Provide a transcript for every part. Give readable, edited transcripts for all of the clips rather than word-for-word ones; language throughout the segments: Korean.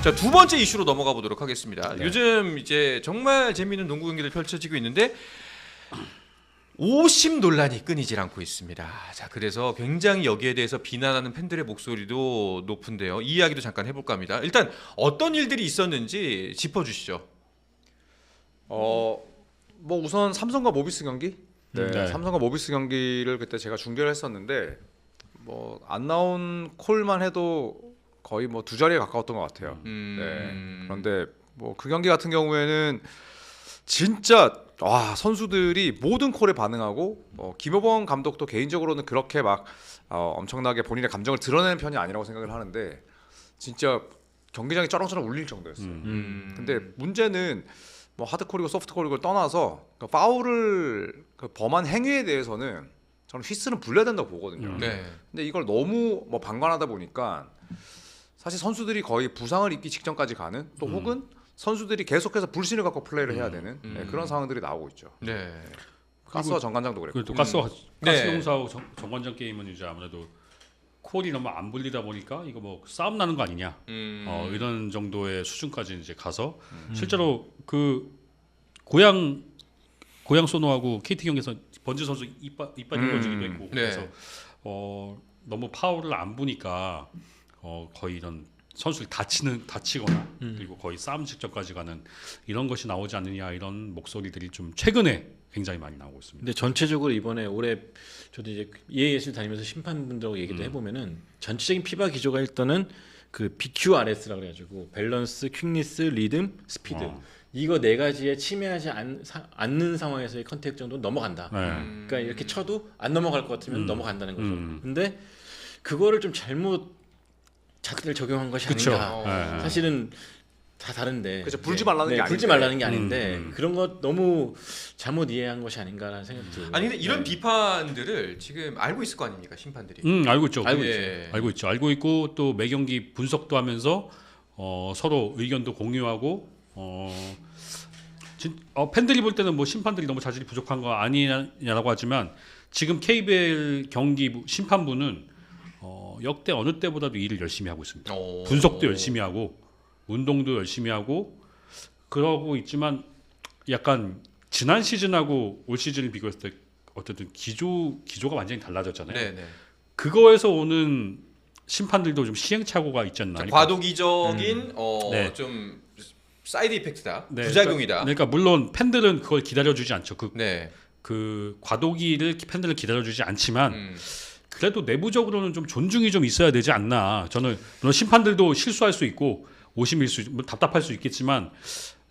자, 두 번째 이슈로 넘어가 보도록 하겠습니다. 네. 요즘 이제 정말 재미있는 농구 경기들 펼쳐지고 있는데 오심 논란이 끊이질 않고 있습니다. 자, 그래서 굉장히 여기에 대해서 비난하는 팬들의 목소리도 높은데요. 이 이야기도 잠깐 해볼까 합니다. 일단 어떤 일들이 있었는지 짚어주시죠. 뭐 우선 삼성과 모비스 경기, 네. 삼성과 모비스 경기를 그때 제가 중계를 했었는데 뭐 안 나온 콜만 해도 거의 뭐 두 자리에 가까웠던 것 같아요. 네. 그런데 뭐 그 경기 같은 경우에는 진짜 선수들이 모든 콜에 반응하고 김효범 감독도 개인적으로는 그렇게 막 엄청나게 본인의 감정을 드러내는 편이 아니라고 생각을 하는데 진짜 경기장이 쩌렁쩌렁 울릴 정도였어요. 근데 문제는 뭐 하드콜이고 소프트콜이고 떠나서 그 파울을 범한 행위에 대해서는 저는 휘슬은 불려야 된다고 보거든요. 네. 근데 이걸 너무 뭐 방관하다 보니까 사실 선수들이 거의 부상을 입기 직전까지 가는 또 혹은 선수들이 계속해서 불신을 갖고 플레이를 해야 되는 그런 상황들이 나오고 있죠. 네. 가스와 정관장도 그랬고. 그리고 또 가스 네. 농사하고 정관장 게임은 이제 아무래도 콜이 너무 안 불리다 보니까 이거 뭐 싸움 나는 거 아니냐 이런 정도의 수준까지 이제 가서 실제로 그 고양 소노하고 KT 경기에서 번지 선수 이빨이 부러지기도 했고 그래서 너무 파울을 안 부니까 거의 이런 선수를 다치거나 그리고 거의 싸움 직전까지 가는 이런 것이 나오지 않느냐 이런 목소리들이 좀 최근에 굉장히 많이 나오고 있습니다. 근데 전체적으로 이번에 올해 저도 이제 EAS를 다니면서 심판분들하고 얘기도 해보면은 전체적인 피바 기조가 일단은 그 BQRS라고 그래가지고 밸런스, 퀵니스, 리듬, 스피드 이거 네 가지에 침해하지 않는 상황에서의 컨택 정도는 넘어간다. 그러니까 이렇게 쳐도 안 넘어갈 것 같으면 넘어간다는 거죠. 근데 그거를 좀 잘못 자기들 적용한 것이 그쵸. 아닌가. 사실은 다 다른데. 그렇죠. 불지 말라는 게 아닌데. 불지 말라는 게 아닌데 그런 것 너무 잘못 이해한 것이 아닌가라는 생각이 들어요. 아니 근데 이런 비판들을 지금 알고 있을 거 아닙니까, 심판들이? 알고 있죠. 알고 있죠. 알고 있고 또 매 경기 분석도 하면서 서로 의견도 공유하고 팬들이 볼 때는 뭐 심판들이 너무 자질이 부족한 거 아니냐라고 하지만 지금 KBL 경기 심판부는 역대 어느 때보다도 일을 열심히 하고 있습니다. 분석도 열심히 하고 운동도 열심히 하고 그러고 있지만 약간 지난 시즌하고 올 시즌을 비교했을 때 어쨌든 기조가 완전히 달라졌잖아요. 네네. 그거에서 오는 심판들도 좀 시행착오가 있지 않나. 그러니까, 과도기적인 네. 좀 사이드 이펙트다, 네, 부작용이다. 그러니까 물론 팬들은 그걸 기다려주지 않죠. 네. 그 과도기를 팬들은 기다려주지 않지만 그래도 내부적으로는 좀 존중이 좀 있어야 되지 않나. 저는 물론 심판들도 실수할 수 있고 오심일 수 답답할 수 있겠지만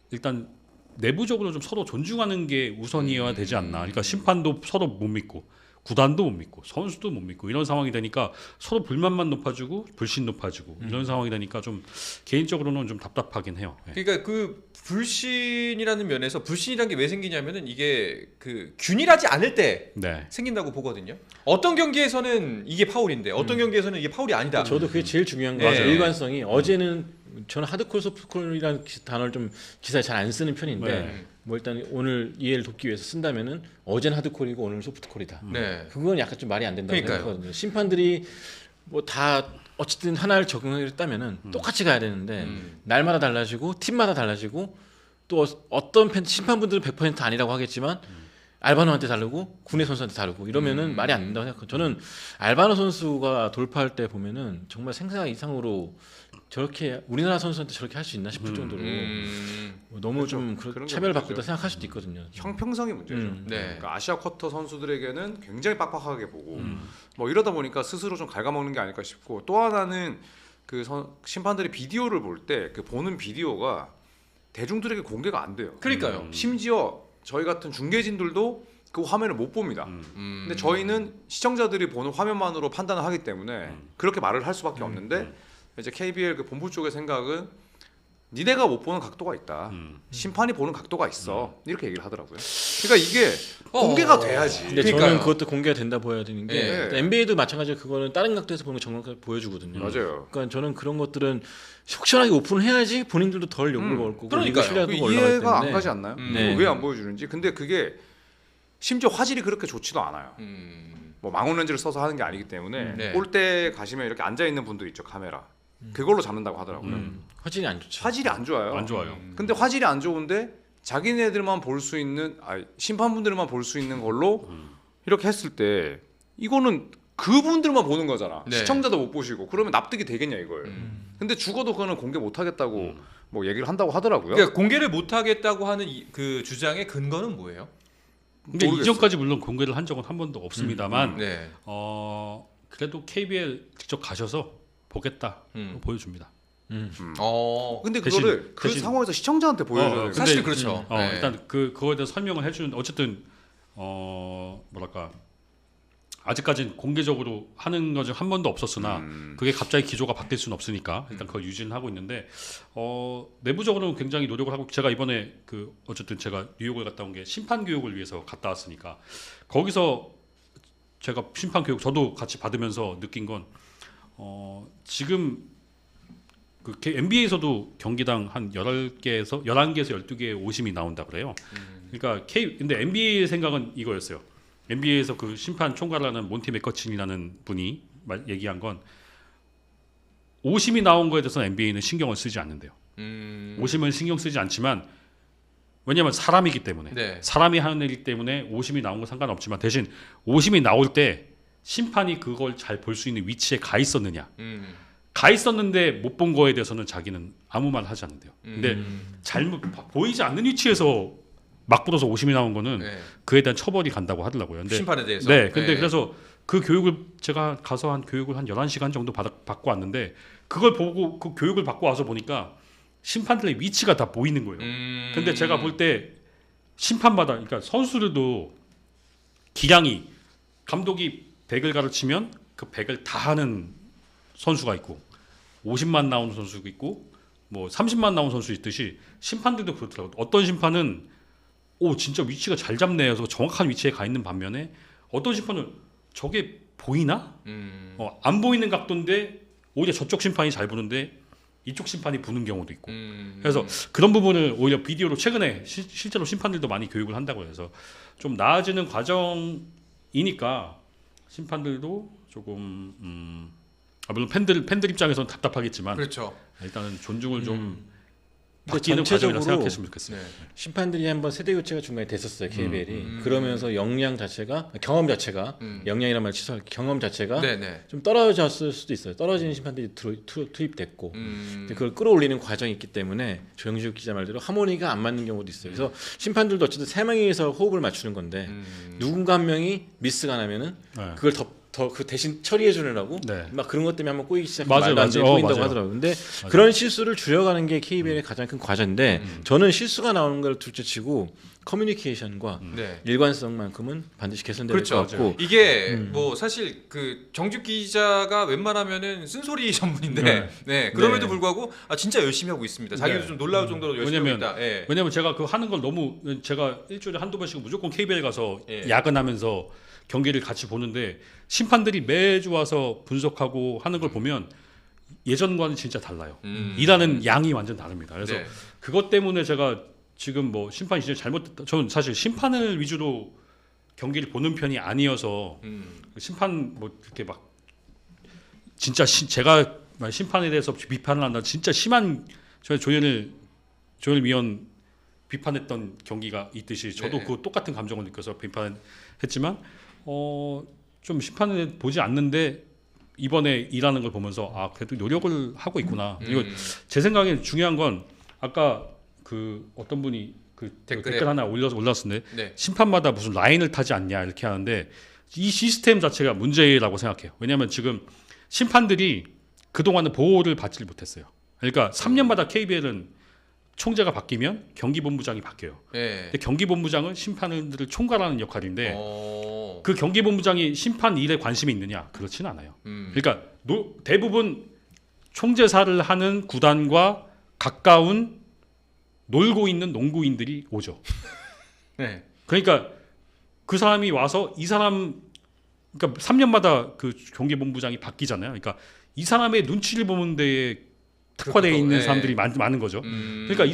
일단 내부적으로 좀 서로 존중하는 게 우선이어야 되지 않나. 그러니까 심판도 서로 못 믿고 구단도 못 믿고 선수도 못 믿고 이런 상황이 되니까 서로 불만만 높아지고 불신 높아지고 이런 상황이 되니까 좀 개인적으로는 좀 답답하긴 해요. 그러니까 그 불신이라는 면에서 불신이라는 게 왜 생기냐면은 이게 그 균일하지 않을 때 네. 생긴다고 보거든요. 어떤 경기에서는 이게 파울인데 어떤 경기에서는 이게 파울이 아니다. 저도 그게 제일 중요한 네. 거죠. 일관성이 어제는 저는 하드콜 소프트콜이라는 단어를 좀 기사에 잘 안 쓰는 편인데 뭐 일단 오늘 이해를 돕기 위해서 쓴다면은 어제는 하드콜이고 오늘은 소프트콜이다. 네. 그건 약간 좀 말이 안 된다고 그러니까요. 생각하거든요. 심판들이 뭐 다 어쨌든 하나를 적용했다면은 똑같이 가야 되는데 날마다 달라지고 팀마다 달라지고 또 어떤 심판분들은 100% 아니라고 하겠지만 알바노한테 다르고 국내 선수한테 다르고 이러면은 말이 안 된다고 생각해요. 저는 알바노 선수가 돌파할 때 보면은 정말 생각 이상으로 저렇게 우리나라 선수한테 저렇게 할 수 있나 싶을 정도로 너무 좀 그런 게 차별받고 문제죠. 있다 생각할 수도 있거든요. 형평성이 문제죠. 네. 그러니까 아시아 쿼터 선수들에게는 굉장히 빡빡하게 보고 뭐 이러다 보니까 스스로 좀 갉아먹는 게 아닐까 싶고 또 하나는 그 심판들이 비디오를 볼 때 그 보는 비디오가 대중들에게 공개가 안 돼요. 그러니까요. 심지어 저희 같은 중계진들도 그 화면을 못 봅니다. 근데 저희는 시청자들이 보는 화면만으로 판단을 하기 때문에 그렇게 말을 할 수밖에 없는데 이제 KBL 그 본부 쪽의 생각은 니네가 못 보는 각도가 있다. 심판이 보는 각도가 있어. 이렇게 얘기를 하더라고요. 그러니까 이게 공개가 돼야지. 근데 그러니까요. 저는 그것도 공개가 된다 보여야 되는 게 네. NBA도 마찬가지로 그거는 다른 각도에서 보는 거 정확하게 보여주거든요. 맞아요. 그러니까 저는 그런 것들은 속시원하게 오픈을 해야지 본인들도 덜 욕을 먹을 거고 그러니까요. 신뢰도가 그 올라가기 이해가 때문에 안 가지 않나요? 네. 왜 안 보여주는지. 근데 그게 심지어 화질이 그렇게 좋지도 않아요. 뭐 망원 렌즈를 써서 하는 게 아니기 때문에 네. 골대 가시면 이렇게 앉아 있는 분들 있죠, 카메라. 그걸로 잡는다고 하더라고요. 화질이 안 좋죠. 화질이 안 좋아요. 안 좋아요. 근데 화질이 안 좋은데 자기네들만 볼 수 있는 심판분들만 볼 수 있는 걸로 이렇게 했을 때 이거는 그분들만 보는 거잖아. 네. 시청자도 못 보시고 그러면 납득이 되겠냐 이거예요. 근데 죽어도 그거는 공개 못 하겠다고 뭐 얘기를 한다고 하더라고요. 그러니까 공개를 못 하겠다고 하는 그 주장의 근거는 뭐예요? 근데 모르겠어요. 이전까지 물론 공개를 한 적은 한 번도 없습니다만 네. 그래도 KBL 직접 가셔서 보겠다 보여줍니다. 근데 대신- 그거를 그 대신- 상황에서 시청자한테 보여줘야 돼요. 사실 그렇죠. 네. 일단 그거에 대해서 설명을 해주는 어쨌든 뭐랄까 아직까지는 공개적으로 하는 것이 한 번도 없었으나 그게 갑자기 기조가 바뀔 수는 없으니까 일단 그걸 유지는 하고 있는데 내부적으로는 굉장히 노력을 하고 제가 이번에 어쨌든 제가 뉴욕을 갔다 온 게 심판 교육을 위해서 갔다 왔으니까 거기서 제가 심판 교육 저도 같이 받으면서 느낀 건 지금 그 NBA에서도 경기당 한 11개에서 12개의 오심이 나온다 그래요. 그러니까 근데 NBA의 생각은 이거였어요. NBA에서 그 심판 총괄을 하는 몬티 맥커친이라는 분이 얘기한 건 오심이 나온 거에 대해서는 NBA는 신경을 쓰지 않는데요. 오심은 신경 쓰지 않지만 왜냐하면 사람이기 때문에 네. 사람이 하는 일이기 때문에 오심이 나온 건 상관없지만 대신 오심이 나올 때 심판이 그걸 잘 볼 수 있는 위치에 가 있었느냐 가 있었는데 못 본 거에 대해서는 자기는 아무 말 하지 않는데요. 근데 잘못 보이지 않는 위치에서 막 불어서 오심이 나온 거는 네. 그에 대한 처벌이 간다고 하더라고요. 근데 심판에 대해서. 네, 근데 그래서 그 교육을 제가 가서 한 교육을 한 11시간 정도 받고 왔는데 그걸 보고 그 교육을 받고 와서 보니까 심판들의 위치가 다 보이는 거예요. 근데 제가 볼 때 심판마다 그러니까 선수들도 기량이 감독이 100을 가르치면 그 100을 다 하는 선수가 있고 50만 나오는 선수가 있고 뭐 30만 나오는 선수 있듯이 심판들도 그렇더라고요. 어떤 심판은 진짜 위치가 잘 잡네 해서 정확한 위치에 가 있는 반면에 어떤 심판은 저게 보이나? 안 보이는 각도인데 오히려 저쪽 심판이 잘 보는데 이쪽 심판이 보는 경우도 있고 그래서 그런 부분을 오히려 비디오로 최근에 실제로 심판들도 많이 교육을 한다고 해서 좀 나아지는 과정이니까 심판들도 조금 물론 팬들 입장에서는 답답하겠지만 그렇죠. 일단은 존중을 좀 근데 바뀌는 전체적으로 과정이라 생각했으면 좋겠어요. 네. 심판들이 한번 세대 교체가 중간에 됐었어요 KBL이. 그러면서 역량 자체가 경험 자체가 역량이란 말 취소할 경험 자체가 네네. 좀 떨어졌을 수도 있어요. 떨어지는 심판들이 투입됐고 근데 그걸 끌어올리는 과정이 있기 때문에 조영식 기자 말대로 하모니가 안 맞는 경우도 있어요. 그래서 심판들도 어쨌든 세 명이서 호흡을 맞추는 건데 누군가 한 명이 미스가 나면은 네. 그걸 더 그 대신 처리해 주느라고 네. 막 그런 것 때문에 한번 꼬이기 시작하면 맞아요, 말도 안 돼 맞아요. 보인다고 맞아요. 하더라고요. 근데 그런 실수를 줄여가는 게 KBL의 가장 큰 과제인데 저는 실수가 나오는 걸 둘째치고 커뮤니케이션과 네. 일관성만큼은 반드시 개선될 그렇죠. 것 같고 이게 뭐 사실 그 정직 기자가 웬만하면은 쓴소리 전문인데 네. 그럼에도 네. 불구하고 진짜 열심히 하고 있습니다. 자기도 네. 좀 놀라울 정도로 열심히 왜냐면- 하고 있다. 예. 왜냐면 제가 그 하는 걸 너무 제가 일주일에 한두 번씩 무조건 KBL 가서 예. 야근하면서 경기를 같이 보는데 심판들이 매주 와서 분석하고 하는 걸 보면 예전과는 진짜 달라요. 일하는 양이 완전 다릅니다. 그래서 네. 그것 때문에 제가 지금 뭐 심판이 진짜 잘못됐다. 저는 사실 심판을 위주로 경기를 보는 편이 아니어서 심판 뭐 이렇게 막 진짜 제가 심판에 대해서 비판을 한다. 진짜 심한 조현일 위원 비판했던 경기가 있듯이 저도 네. 그 똑같은 감정을 느껴서 비판했지만 좀 심판을 보지 않는데 이번에 일하는 걸 보면서 그래도 노력을 하고 있구나. 그리고 제 생각에 중요한 건 아까 그 어떤 분이 그 댓글에. 댓글 하나 올렸었는데 네. 심판마다 무슨 라인을 타지 않냐 이렇게 하는데 이 시스템 자체가 문제라고 생각해요. 왜냐하면 지금 심판들이 그동안은 보호를 받지 못했어요. 그러니까 3년마다 KBL은 총재가 바뀌면 경기본부장이 바뀌어요. 예. 근데 경기본부장은 심판들을 총괄하는 역할인데 어. 그 경기본부장이 심판 일에 관심이 있느냐? 그렇진 않아요. 그러니까 대부분 총재사를 하는 구단과 가까운 놀고 있는 농구인들이 오죠. 네. 그러니까 그 사람이 와서 이 사람 그러니까 3년마다 그 경기본부장이 바뀌잖아요. 그러니까 이 사람의 눈치를 보는 데에 특화되어 있는 네. 사람들이 많은 거죠. 그러니까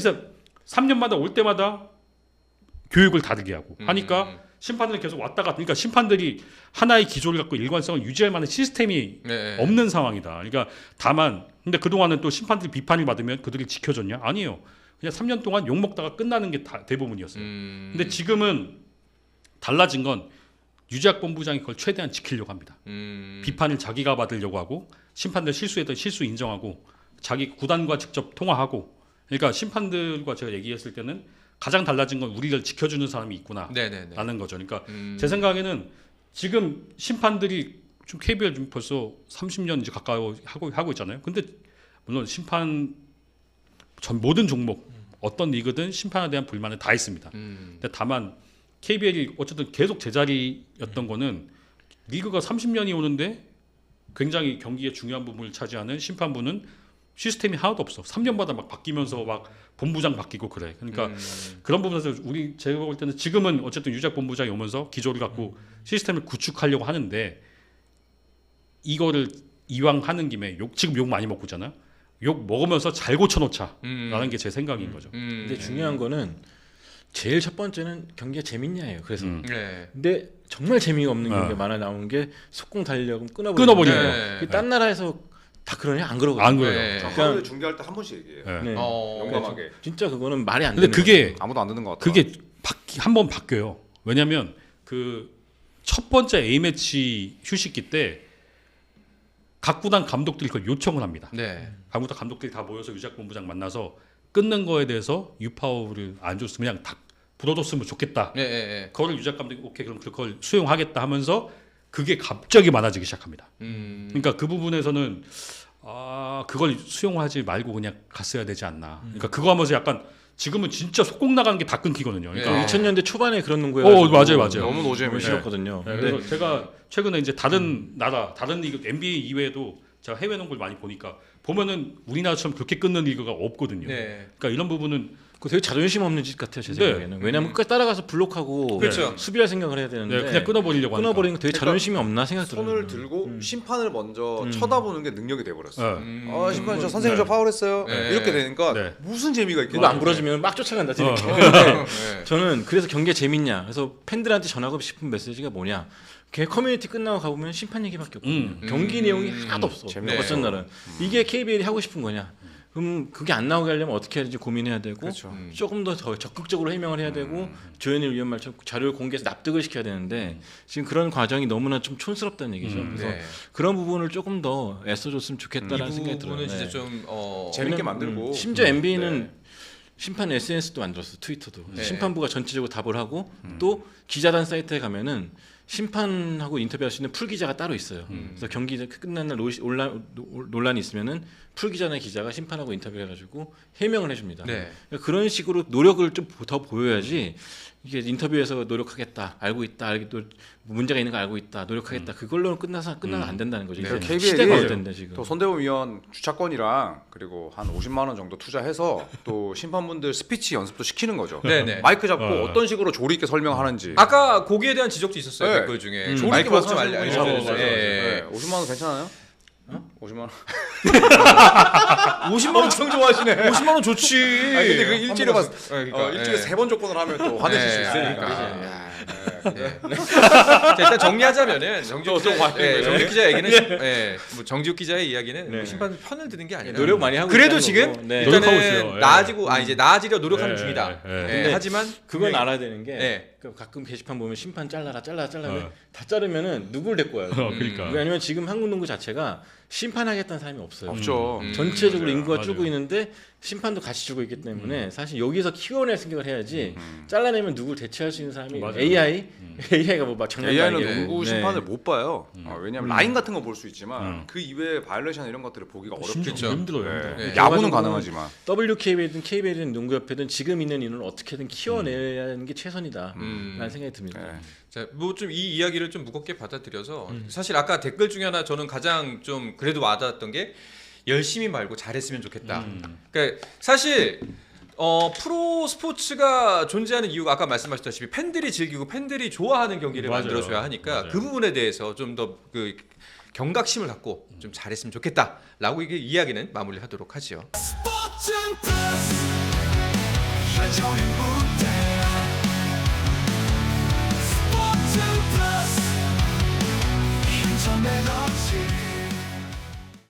3년마다 올 때마다 교육을 다르게 하고 하니까 심판들이 계속 왔다 갔다. 그러니까 심판들이 하나의 기조를 갖고 일관성을 유지할 만한 시스템이 네. 없는 상황이다. 그러니까 다만 근데 그동안은 또 심판들이 비판을 받으면 그들이 지켜줬냐? 아니에요. 그냥 3년 동안 욕 먹다가 끝나는 게 다 대부분이었어요. 근데 지금은 달라진 건 유재학 본부장이 그걸 최대한 지키려고 합니다. 비판을 자기가 받으려고 하고 심판들 실수했던 실수 인정하고 자기 구단과 직접 통화하고 그러니까 심판들과 제가 얘기했을 때는 가장 달라진 건 우리를 지켜주는 사람이 있구나 네네네. 라는 거죠. 그러니까 제 생각에는 지금 심판들이 좀 KBL 좀 벌써 30년 이제 가까이 하고 있잖아요. 근데 물론 심판 전 모든 종목 어떤 리그든 심판에 대한 불만은 다 있습니다. 근데 다만 KBL이 어쨌든 계속 제자리였던 거는 리그가 30년이 오는데 굉장히 경기의 중요한 부분을 차지하는 심판부는 시스템이 하나도 없어. 3년마다 막 바뀌면서 막 본부장 바뀌고 그래. 그러니까 그런 부분에서 제가 볼 때는 지금은 어쨌든 유작 본부장이 오면서 기조를 갖고 시스템을 구축하려고 하는데 이거를 이왕 하는 김에 지금 욕 많이 먹고 있잖아요. 욕 먹으면서 잘 고쳐놓자라는 게 제 생각인 거죠. 근데 중요한 거는 제일 첫 번째는 경기가 재밌냐예요. 그래서 네. 근데 정말 재미가 없는 경기가 많아 나오는 게 속공 달려고 끊어버리는 끊어버리는 거. 네. 그게 딴 나라에서 다 그러냐 안 그러거든요. 안 그래요. 네. 저 그러니까- 하루에 중계할 때 한 번씩 얘기해요. 네. 네. 용감하게. 진짜 그거는 말이 안 근데 되는 그게 아무도 안 듣는 것 같아. 그게 한번 바뀌어요. 왜냐하면 그 첫 번째 A 매치 휴식기 때 각 구단 감독들이 그걸 요청을 합니다. 네. 각 구단 감독들이 다 모여서 유작 본부장 만나서 끊는 거에 대해서 유파울을 안 줬으면 그냥 다 불어줬으면 좋겠다. 네. 네. 그거를 유작 감독이 오케이 그럼 그걸 수용하겠다 하면서 그게 갑자기 많아지기 시작합니다. 그러니까 그 부분에서는 그걸 수용하지 말고 그냥 갔어야 되지 않나. 그러니까 그거 하면서 약간 지금은 진짜 속공 나가는 게 다 끊기거든요. 그러니까 네. 2000년대 초반에 그런 농구예요. 맞아요. 너무 노잼이네. 싫었거든요. 네, 근데 그래서 제가 최근에 이제 다른 나라, 다른 리그 NBA 이외에도 제가 해외 농구를 많이 보니까 보면은 우리나라처럼 그렇게 끊는 리그가 없거든요. 네. 그러니까 이런 부분은 그거 되게 자존심 없는 짓 같아요 제 네. 생각에는. 왜냐면 끝까지 따라가서 블록하고 그렇죠. 수비할 생각을 해야 되는데 그냥 끊어버리려고 하니까. 끊어버리는 거 되게 자존심이 없나 생각 들어요. 손을 들고 심판을 먼저 쳐다보는 게 능력이 돼버렸어. 네. 심판 저 선생님 네. 저 파울했어요. 네. 이렇게 되니까 네. 무슨 재미가 있겠냐. 그거 안 부러지면 막 쫓아간다. 재밌게. 네. 저는 그래서 경기가 재밌냐. 그래서 팬들한테 전하고 싶은 메시지가 뭐냐. 걔 커뮤니티 끝나고 가보면 심판 얘기밖에 없거든요. 경기 내용이 하나도 없어. 재미없어. 어쩐 날은. 이게 KBL이 하고 싶은 거냐. 그럼 그게 안 나오게 하려면 어떻게 해야 될지 고민해야 되고 그렇죠. 조금 더 적극적으로 해명을 해야 되고 조현일 위원 말처럼 자료를 공개해서 납득을 시켜야 되는데 지금 그런 과정이 너무나 좀 촌스럽다는 얘기죠. 그래서 네. 그런 부분을 조금 더 애써줬으면 이 좋겠다라는 생각이 들어요. 부분은 진짜 네. 좀 재밌게 왜냐면, 만들고. 심지어 NBA는 네. 심판 SNS도 만들었어. 트위터도. 네. 심판부가 전체적으로 답을 하고 또 기자단 사이트에 가면은 심판하고 인터뷰할 수 있는 풀 기자가 따로 있어요. 그래서 경기 끝난 날 논란이 있으면은 풀 기자나 기자가 심판하고 인터뷰해가지고 해명을 해줍니다. 네. 그러니까 그런 식으로 노력을 좀 더 보여야지 이게 인터뷰에서 노력하겠다, 알고 있다, 알기도 문제가 있는 거 알고 있다, 노력하겠다. 그걸로는 끝나면 안 된다는 거죠. 네. 이제 KBL 이 시대가 어땠는데 지금. 또 손대범 위원 주차권이랑 그리고 한 50만 원 정도 투자해서 또 심판분들 스피치 연습도 시키는 거죠. 네네. 마이크 잡고 어떤 식으로 조리 있게 설명하는지. 아까 거기에 대한 지적도 있었어요. 네. 댓글 중에. 조리 있게 마이크 좀 말씀하시는 분이 알려주세요. 있어요. 예. 50만 원 괜찮아요? 50만 원. 50만 원 엄청 좋아하시네. 50만 원 좋지. 아니, 근데 그 일주일에 한 봤 번 그러니까, 일주일에 3번 조건을 하면 또 화내실 수 네, 있으니까. 자, 일단 정리하자면은 정지욱 좀 기자, 바뀌는 거예요. 정지욱 기자 얘기는 뭐 정지욱 기자의 이야기는 뭐 심판 편을 드는 게 아니라 노력 많이 하고 그래도 있다는 지금 거고. 네. 노력하고 일단은 있어요. 예. 나아지고 이제 나아지려 노력하는 예, 중이다. 예, 예, 근데 하지만 그건 분명히- 알아야 되는 게 네. 그 가끔 게시판 보면 심판 잘라라 다 자르면은 누굴 데리고 와요. 그러니까. 왜냐면 지금 한국 농구 자체가 심판하겠다는 사람이 없어요. 없죠. 전체적으로 인구가 맞아요. 줄고 있는데 심판도 같이 줄고 있기 때문에 사실 여기서 키워낼 생각을 해야지 잘라내면 누굴 대체할 수 있는 사람이 맞아요. AI가 뭐 막 장난이 AI는 아니고. 농구 네. 심판을 못 봐요. 왜냐하면 라인 같은 거 볼 수 있지만 그 이외에 바이올레이션 이런 것들을 보기가 어렵죠. 힘들어요. 힘들어요. 네. 네. 야구는 결과적으로 가능하지만. WKB든 KBL이든 농구협회든 지금 있는 인원을 어떻게든 키워내야 하는 게 최선이다라는 생각이 듭니다. 네. 자, 뭐 좀 이 이야기를 좀 무겁게 받아들여서 사실 아까 댓글 중에 하나 저는 가장 좀 그래도 와닿았던 게 열심히 말고 잘했으면 좋겠다. 그러니까 사실 프로 스포츠가 존재하는 이유가 아까 말씀하셨다시피 팬들이 즐기고 팬들이 좋아하는 경기를 맞아요. 만들어줘야 하니까 맞아요. 그 부분에 대해서 좀 더 그 경각심을 갖고 좀 잘했으면 좋겠다라고 이게 이야기는 마무리하도록 하죠. 스포츠는 플러스 한정의 무대 스포츠 man up